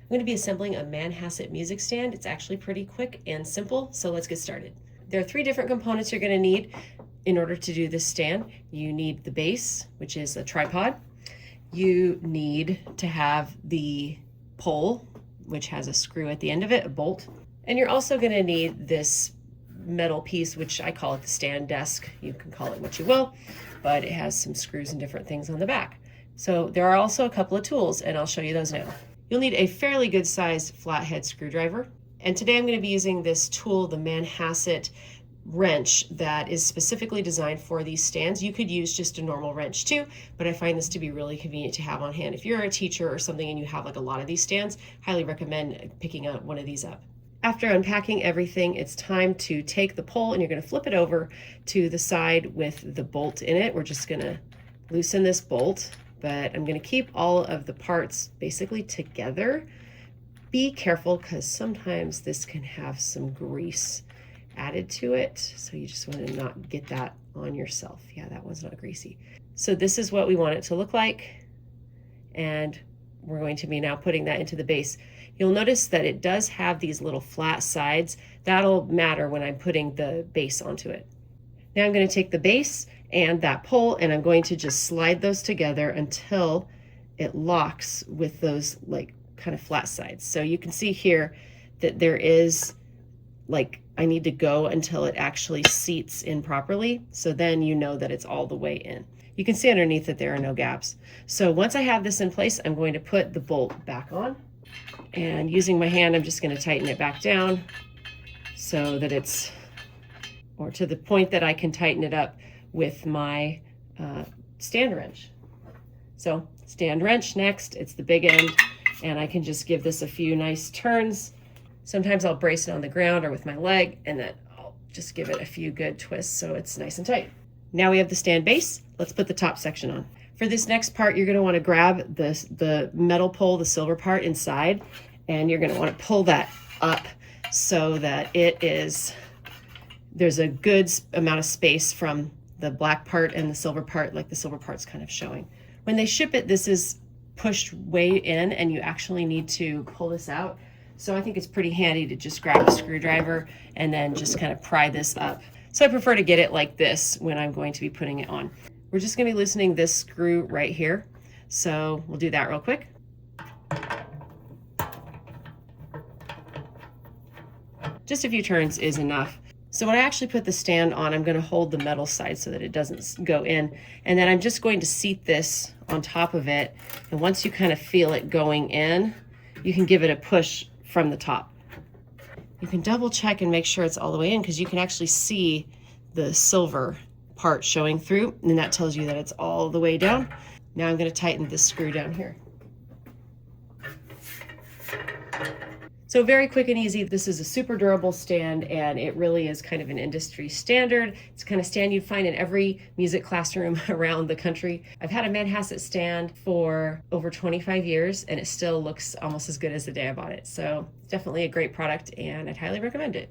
I'm going to be assembling a Manhasset music stand. It's actually pretty quick and simple, so let's get started. There are 3 different components you're going to need in order to do this stand. You need the base, which is a tripod. You need to have the pole, which has a screw at the end of it, a bolt. And you're also going to need this metal piece, which I call it the stand desk. You can call it what you will, but it has some screws and different things on the back. So there are also a couple of tools, and I'll show you those now. You'll need a fairly good sized flathead screwdriver. And today I'm going to be using this tool, the Manhasset wrench, that is specifically designed for these stands. You could use just a normal wrench too, but I find this to be really convenient to have on hand. If you're a teacher or something and you have like a lot of these stands, highly recommend picking up one of these up. After unpacking everything, it's time to take the pole and you're going to flip it over to the side with the bolt in it. We're just going to loosen this bolt, but I'm going to keep all of the parts basically together. Be careful because sometimes this can have some grease added to it, so you just want to not get that on yourself. Yeah, that one's not greasy. So this is what we want it to look like, and we're going to be now putting that into the base. You'll notice that it does have these little flat sides. That'll matter when I'm putting the base onto it. Now I'm going to take the base and that pole, and I'm going to just slide those together until it locks with those like kind of flat sides. So you can see here that there is like, I need to go until it actually seats in properly. So then you know that it's all the way in. You can see underneath that there are no gaps. So once I have this in place, I'm going to put the bolt back on, and using my hand, I'm just going to tighten it back down so that it's, or to the point that I can tighten it up with my stand wrench. So stand wrench next, it's the big end, and I can just give this a few nice turns. Sometimes I'll brace it on the ground or with my leg, and then I'll just give it a few good twists so it's nice and tight. Now we have the stand base. Let's put the top section on. For this next part, you're going to want to grab the metal pole, the silver part inside, and you're going to want to pull that up so that there's a good amount of space from the black part and the silver part, like the silver part's kind of showing. When they ship it, this is pushed way in, and you actually need to pull this out. So I think it's pretty handy to just grab a screwdriver and then just kind of pry this up. So I prefer to get it like this when I'm going to be putting it on. We're just going to be loosening this screw right here. So we'll do that real quick. Just a few turns is enough. So when I actually put the stand on, I'm going to hold the metal side so that it doesn't go in. And then I'm just going to seat this on top of it. And once you kind of feel it going in, you can give it a push from the top. You can double check and make sure it's all the way in, because you can actually see the silver part showing through, and that tells you that it's all the way down. Now I'm going to tighten this screw down here. So very quick and easy. This is a super durable stand, and it really is kind of an industry standard. It's the kind of stand you'd find in every music classroom around the country. I've had a Manhasset stand for over 25 years, and it still looks almost as good as the day I bought it. So it's definitely a great product, and I'd highly recommend it.